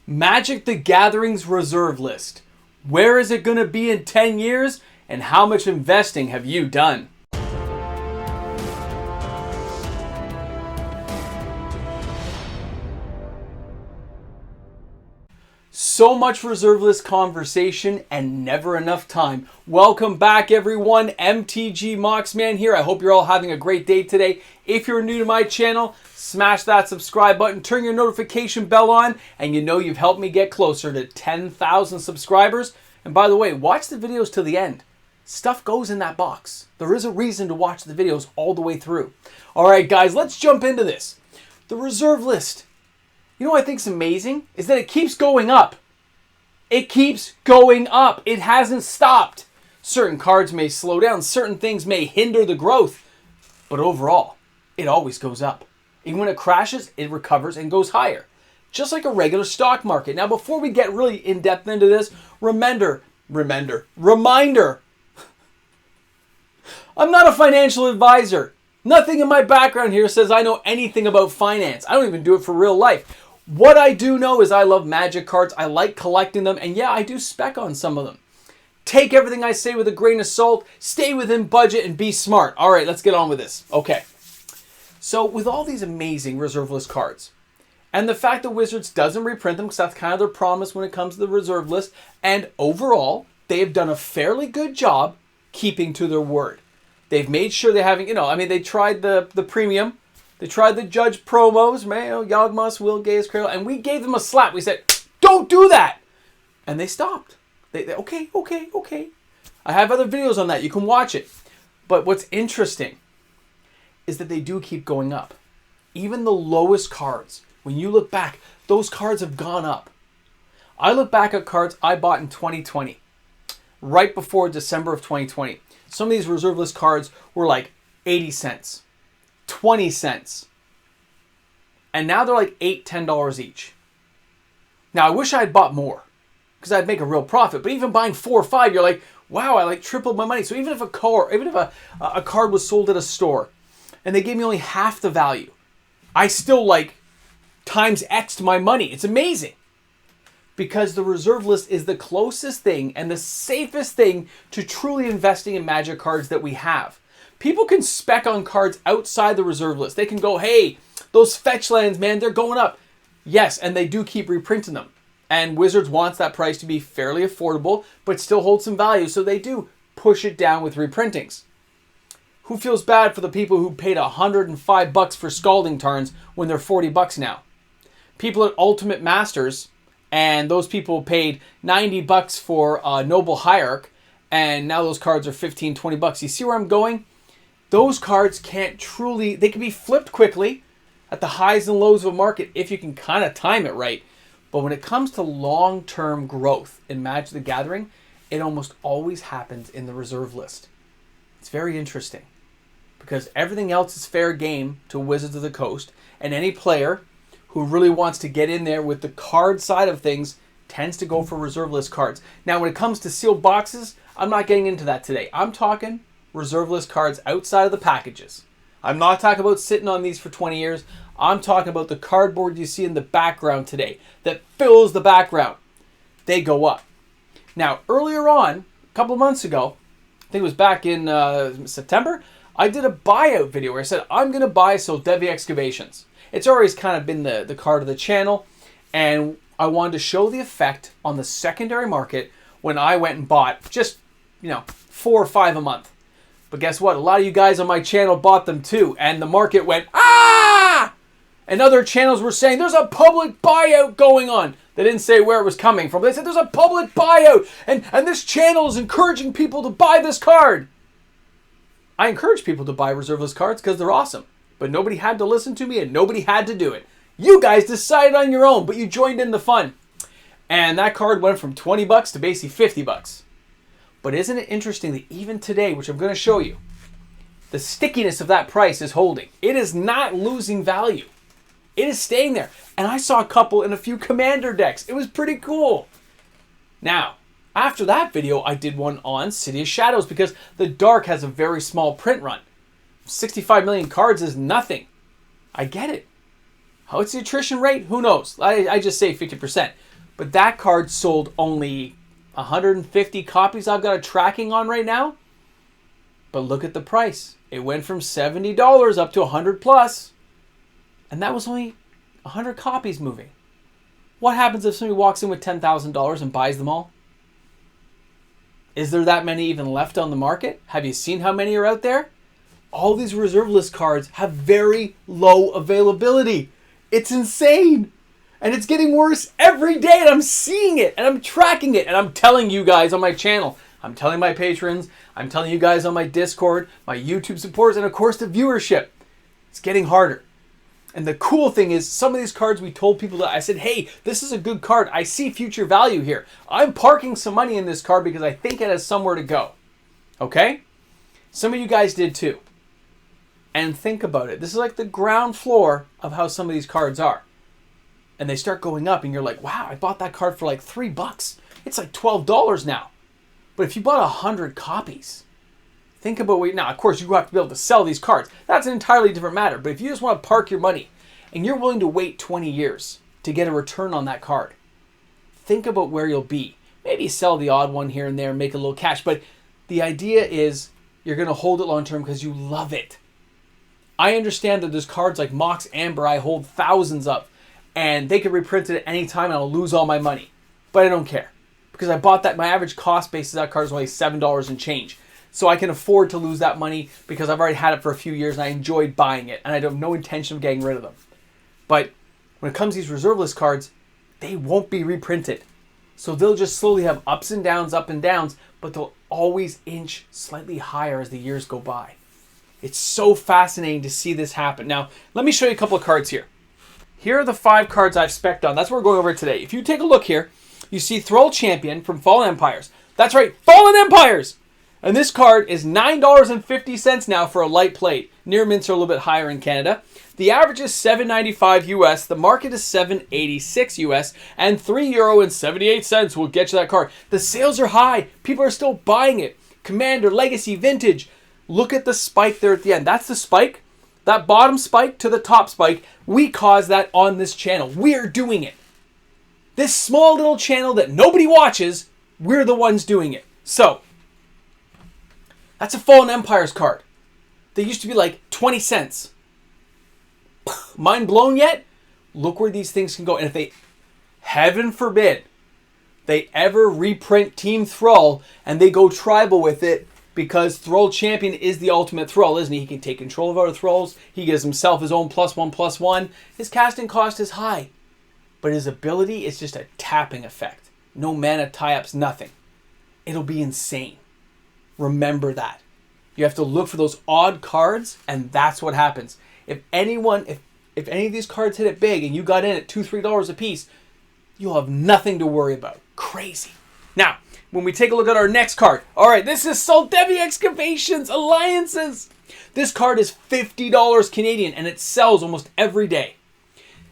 Magic the Gathering's reserve list. Where is it going to be in 10 years? And how much investing have you done? So much reserve list conversation and never enough time. Welcome back, everyone. MTG Moxman here. I hope you're all having a great day today. If you're new to my channel, smash that subscribe button, turn your notification bell on, and you know you've helped me get closer to 10,000 subscribers. And by the way, watch the videos till the end. Stuff goes in that box. There is a reason to watch the videos all the way through. All right, guys, let's jump into this. The reserve list. You know what I think is amazing? Is that it keeps going up. It keeps going up. It hasn't stopped. Certain cards may slow down. Certain things may hinder the growth. But overall, it always goes up. Even when it crashes, it recovers and goes higher. Just like a regular stock market. Now, before we get really in-depth into this, reminder. I'm not a financial advisor. Nothing in my background here says I know anything about finance. I don't even do it for real life. What I do know is I love Magic cards. I like collecting them. And yeah, I do spec on some of them. Take everything I say with a grain of salt. Stay within budget and be smart. All right, let's get on with this. Okay. So with all these amazing reserve list cards, and the fact that Wizards doesn't reprint them because that's kind of their promise when it comes to the reserve list, and overall, they have done a fairly good job keeping to their word. They've made sure they're having, they tried the premium. They tried the Judge promos, Yawgmoth's, Will Gay's Cradle, and we gave them a slap. We said, don't do that. And they stopped. They okay. I have other videos on that. You can watch it. But what's interesting is that they do keep going up. Even the lowest cards, when you look back, those cards have gone up. I look back at cards I bought in 2020, right before December of 2020. Some of these reserve list cards were like 80 cents. 20 cents. And now they're like $8, $10 each. Now, I wish I had bought more because I'd make a real profit. But even buying 4 or 5, you're like, wow, I like tripled my money. So even if a card was sold at a store and they gave me only half the value, I still like times X'd my money. It's amazing. Because the reserve list is the closest thing and the safest thing to truly investing in Magic cards that we have. People can spec on cards outside the reserve list. They can go, hey, those fetch lands, man, they're going up. Yes, and they do keep reprinting them. And Wizards wants that price to be fairly affordable, but still hold some value, so they do push it down with reprintings. Who feels bad for the people who paid $105 for Scalding Tarns when they're $40 now? People at Ultimate Masters, and those people paid $90 for Noble Hierarch, and now those cards are $15, $20. You see where I'm going? Those cards can't truly, they can be flipped quickly at the highs and lows of a market if you can kind of time it right. But when it comes to long-term growth in Magic the Gathering, it almost always happens in the reserve list. It's very interesting because everything else is fair game to Wizards of the Coast, and any player who really wants to get in there with the card side of things tends to go for reserve list cards. Now, when it comes to sealed boxes, I'm not getting into that today. I'm talking reserve list cards outside of the packages. I'm not talking about sitting on these for 20 years. I'm talking about the cardboard you see in the background today that fills the background. They go up. Now, earlier on, a couple of months ago, I think it was back in September, I did a buyout video where I said, I'm going to buy Soldevi Excavations. It's always kind of been the card of the channel, and I wanted to show the effect on the secondary market when I went and bought just, 4 or 5 a month. But guess what? A lot of you guys on my channel bought them too, and the market went, ah! And other channels were saying, there's a public buyout going on. They didn't say where it was coming from. They said, there's a public buyout, and this channel is encouraging people to buy this card. I encourage people to buy reserve list cards because they're awesome. But nobody had to listen to me, and nobody had to do it. You guys decided on your own, but you joined in the fun. And that card went from $20 to basically $50. But isn't it interesting that even today, which I'm going to show you, the stickiness of that price is holding. It is not losing value. It is staying there. And I saw a couple in a few Commander decks. It was pretty cool. Now, after that video, I did one on City of Shadows because the Dark has a very small print run. 65 million cards is nothing. I get it. What's the attrition rate? Who knows? I just say 50%. But that card sold only 150 copies I've got a tracking on right now. But look at the price. It went from $70 up to 100 plus. And that was only 100 copies moving. What happens if somebody walks in with $10,000 and buys them all? Is there that many even left on the market? Have you seen how many are out there? All these reserve list cards have very low availability. It's insane. And it's getting worse every day. And I'm seeing it. And I'm tracking it. And I'm telling you guys on my channel. I'm telling my patrons. I'm telling you guys on my Discord, my YouTube supporters, and of course the viewership. It's getting harder. And the cool thing is, some of these cards we told people that I said, hey, this is a good card. I see future value here. I'm parking some money in this card because I think it has somewhere to go. Okay? Some of you guys did too. And think about it. This is like the ground floor of how some of these cards are. And they start going up and you're like, wow, I bought that card for like $3. It's like $12 now. But if you bought 100 copies, think about what, now of course you have to be able to sell these cards. That's an entirely different matter. But if you just want to park your money and you're willing to wait 20 years to get a return on that card, think about where you'll be. Maybe sell the odd one here and there and make a little cash. But the idea is you're going to hold it long term because you love it. I understand that there's cards like Mox Amber I hold thousands of. And they could reprint it at any time and I'll lose all my money. But I don't care. Because I bought that, my average cost basis of that card is only $7 and change. So I can afford to lose that money because I've already had it for a few years and I enjoyed buying it. And I have no intention of getting rid of them. But when it comes to these reserve list cards, they won't be reprinted. So they'll just slowly have ups and downs, but they'll always inch slightly higher as the years go by. It's so fascinating to see this happen. Now, let me show you a couple of cards here. Here are the 5 cards I've spec'd on. That's what we're going over today. If you take a look here, you see Thrall Champion from Fallen Empires. That's right, Fallen Empires! And this card is $9.50 now for a light plate. Near mints are a little bit higher in Canada. The average is $7.95 US. The market is $7.86 US. And €3.78 will get you that card. The sales are high. People are still buying it. Commander, Legacy, Vintage. Look at the spike there at the end. That's the spike. That bottom spike to the top spike. We caused that on this channel. We're doing it. This small little channel that nobody watches, we're the ones doing it. So, that's a Fallen Empires card. They used to be like 20 cents. Mind blown yet? Look where these things can go. And if they, heaven forbid, they ever reprint Team Thrall and they go tribal with it, because Thrall Champion is the ultimate Thrall, isn't he? He can take control of other Thralls. He gives himself his own +1/+1. His casting cost is high. But his ability is just a tapping effect. No mana tie-ups, nothing. It'll be insane. Remember that. You have to look for those odd cards, and that's what happens. If any of these cards hit it big and you got in at $2, $3 a piece, you'll have nothing to worry about. Crazy. Now, when we take a look at our next card, all right, this is Soldevi Excavations Alliances. This card is $50 Canadian, and it sells almost every day.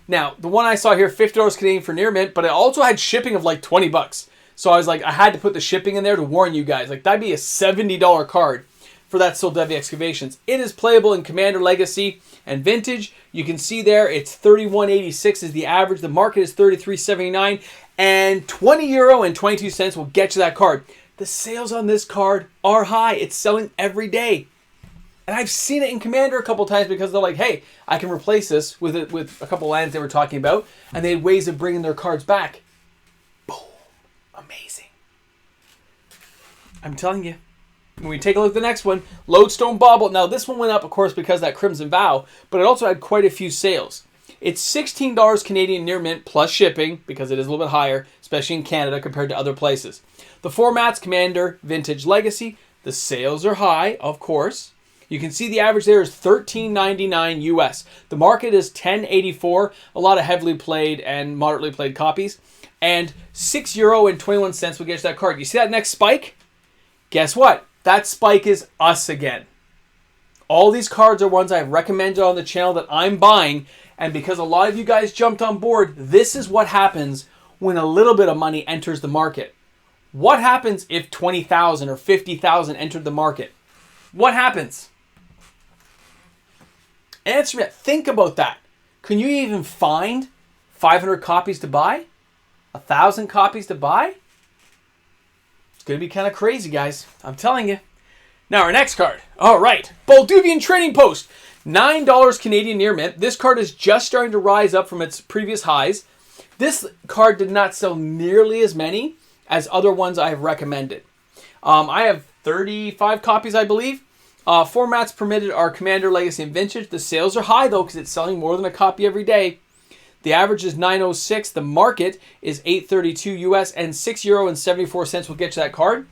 Now, the one I saw here, $50 Canadian for near mint, but it also had shipping of like 20 bucks. So I was like, I had to put the shipping in there to warn you guys. Like, that'd be a $70 card for that Soldevi Excavations. It is playable in Commander, Legacy, and Vintage. You can see there, it's $31.86 is the average. The market is $33.79. And €20.22 will get you that card. The sales on this card are high. It's selling every day. And I've seen it in Commander a couple times because they're like, hey, I can replace this with a couple lands they were talking about. And they had ways of bringing their cards back. Boom. Amazing. I'm telling you. When we take a look at the next one, Lodestone Bauble. Now, this one went up, of course, because of that Crimson Vow. But it also had quite a few sales. It's $16 Canadian near mint plus shipping because it is a little bit higher, especially in Canada compared to other places. The formats, Commander, Vintage, Legacy. The sales are high, of course. You can see the average there is $13.99 US. The market is $10.84. A lot of heavily played and moderately played copies. And €6.21 will get you that card. You see that next spike? Guess what? That spike is us again. All these cards are ones I've recommended on the channel that I'm buying. And because a lot of you guys jumped on board, this is what happens when a little bit of money enters the market. What happens if 20,000 or 50,000 entered the market? What happens? Answer me. Think about that. Can you even find 500 copies to buy? 1,000 copies to buy? It's going to be kind of crazy, guys. I'm telling you. Now, our next card. All right. Bolduvian Trading Post. $9 Canadian near mint. This card is just starting to rise up from its previous highs. This card did not sell nearly as many as other ones I have recommended. I have 35 copies, I believe. Formats permitted are Commander, Legacy, and Vintage. The sales are high, though, because it's selling more than a copy every day. The average is 906. The market is 832 US, and €6.74 will get you that card.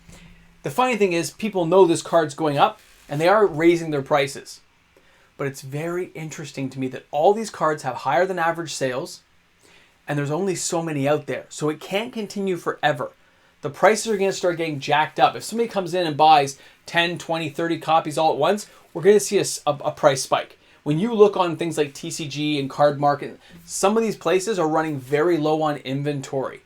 The funny thing is, people know this card's going up, and they are raising their prices. But it's very interesting to me that all these cards have higher than average sales, and there's only so many out there. So it can't continue forever. The prices are going to start getting jacked up. If somebody comes in and buys 10, 20, 30 copies all at once, we're going to see a price spike. When you look on things like TCG and Card Market, some of these places are running very low on inventory.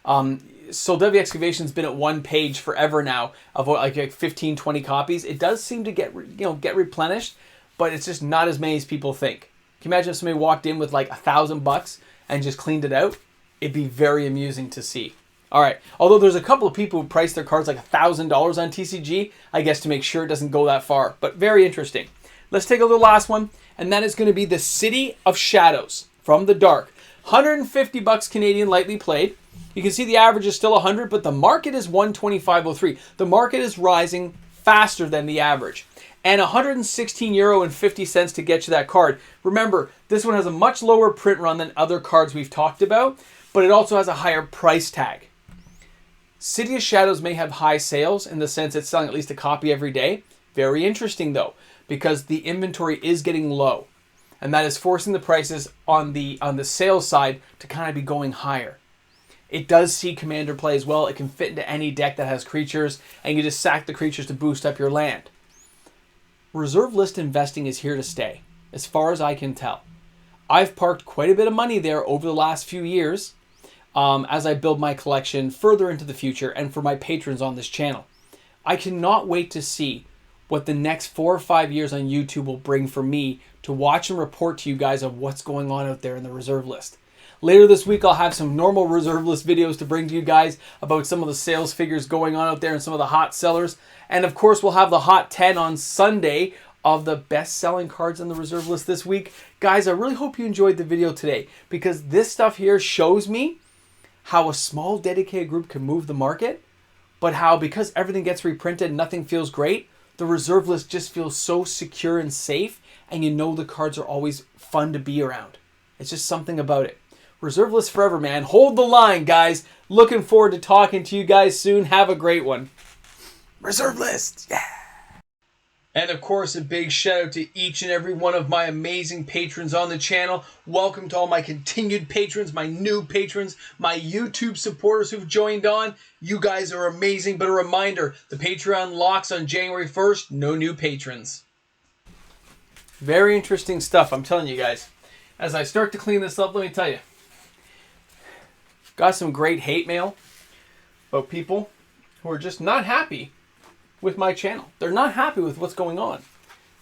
Soldevi Excavation's been at one page forever now of like 15, 20 copies. It does seem to get replenished, but it's just not as many as people think. Can you imagine if somebody walked in with like $1,000 and just cleaned it out? It'd be very amusing to see. All right. Although there's a couple of people who price their cards like $1,000 on TCG, I guess to make sure it doesn't go that far. But very interesting. Let's take a look at the last one, and that is going to be the City of Shadows from the Dark. $150 Canadian, lightly played. You can see the average is still 100, but the market is 125.03. The market is rising faster than the average. And €116.50 to get you that card. Remember, this one has a much lower print run than other cards we've talked about, but it also has a higher price tag. City of Shadows may have high sales in the sense it's selling at least a copy every day. Very interesting, though, because the inventory is getting low. And that is forcing the prices on the sales side to kind of be going higher. It does see Commander play as well. It can fit into any deck that has creatures, and you just sack the creatures to boost up your land. Reserve list investing is here to stay, as far as I can tell. I've parked quite a bit of money there over the last few years as I build my collection further into the future and for my patrons on this channel. I cannot wait to see what the next 4 or 5 years on YouTube will bring for me to watch and report to you guys of what's going on out there in the reserve list. Later this week, I'll have some normal reserve list videos to bring to you guys about some of the sales figures going on out there and some of the hot sellers. And of course, we'll have the Hot 10 on Sunday of the best-selling cards on the reserve list this week. Guys, I really hope you enjoyed the video today, because this stuff here shows me how a small dedicated group can move the market, but how, because everything gets reprinted, nothing feels great, the reserve list just feels so secure and safe, and you know the cards are always fun to be around. It's just something about it. Reserve list forever, man. Hold the line, guys. Looking forward to talking to you guys soon. Have a great one. Reserve list. Yeah. And of course, a big shout out to each and every one of my amazing patrons on the channel. Welcome to all my continued patrons, my new patrons, my YouTube supporters who've joined on. You guys are amazing. But a reminder, the Patreon locks on January 1st. No new patrons. Very interesting stuff, I'm telling you guys. As I start to clean this up, let me tell you. Got some great hate mail about people who are just not happy with my channel. They're not happy with what's going on.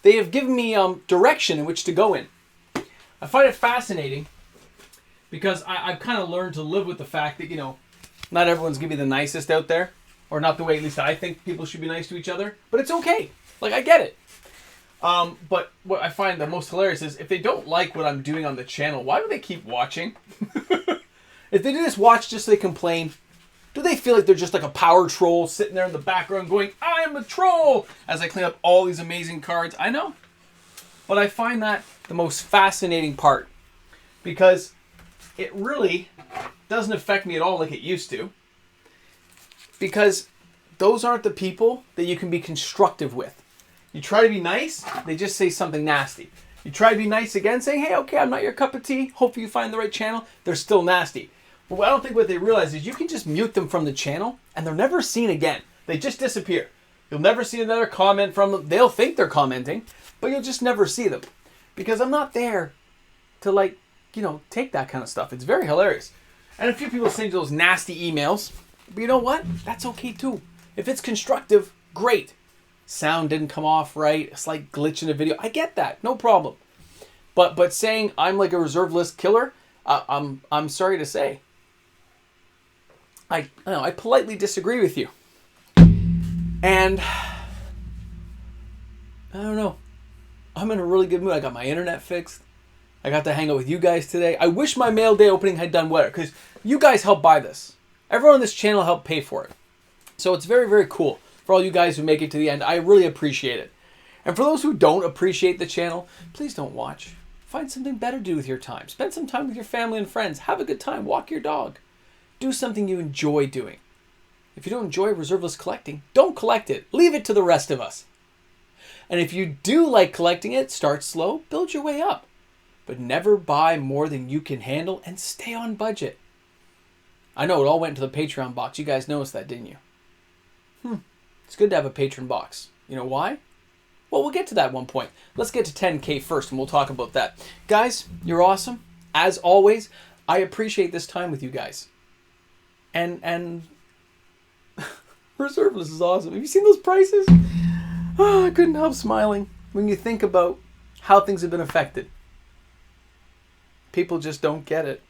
They have given me direction in which to go in. I find it fascinating because I've kind of learned to live with the fact that, not everyone's going to be the nicest out there, or not the way at least I think people should be nice to each other, but it's okay. Like, I get it. But what I find the most hilarious is if they don't like what I'm doing on the channel, why do they keep watching? If they just watch just so they complain, do they feel like they're just like a power troll sitting there in the background going, I am a troll, as I clean up all these amazing cards? I know. But I find that the most fascinating part, because it really doesn't affect me at all like it used to. Because those aren't the people that you can be constructive with. You try to be nice, they just say something nasty. You try to be nice again, saying, hey, okay, I'm not your cup of tea. Hopefully you find the right channel. They're still nasty. But I don't think what they realize is you can just mute them from the channel and they're never seen again. They just disappear. You'll never see another comment from them. They'll think they're commenting, but you'll just never see them. Because I'm not there to take that kind of stuff. It's very hilarious. And a few people send those nasty emails. But you know what? That's okay too. If it's constructive, great. Sound didn't come off right. A slight glitch in the video. I get that. No problem. But saying I'm like a reserve list killer, I'm sorry to say. I politely disagree with you. And I don't know. I'm in a really good mood. I got my internet fixed. I got to hang out with you guys today. I wish my mail day opening had done better because you guys helped buy this. Everyone on this channel helped pay for it. So it's very, very cool for all you guys who make it to the end. I really appreciate it. And for those who don't appreciate the channel, please don't watch. Find something better to do with your time. Spend some time with your family and friends. Have a good time. Walk your dog. Do something you enjoy doing. If you don't enjoy reserveless collecting, don't collect it. Leave it to the rest of us. And if you do like collecting it, start slow, build your way up. But never buy more than you can handle and stay on budget. I know it all went into the Patreon box. You guys noticed that, didn't you? It's good to have a patron box. You know why? Well, we'll get to that at one point. Let's get to 10K first, and we'll talk about that. Guys, you're awesome. As always, I appreciate this time with you guys. And reserveless is awesome. Have you seen those prices? Oh, I couldn't help smiling when you think about how things have been affected. People just don't get it.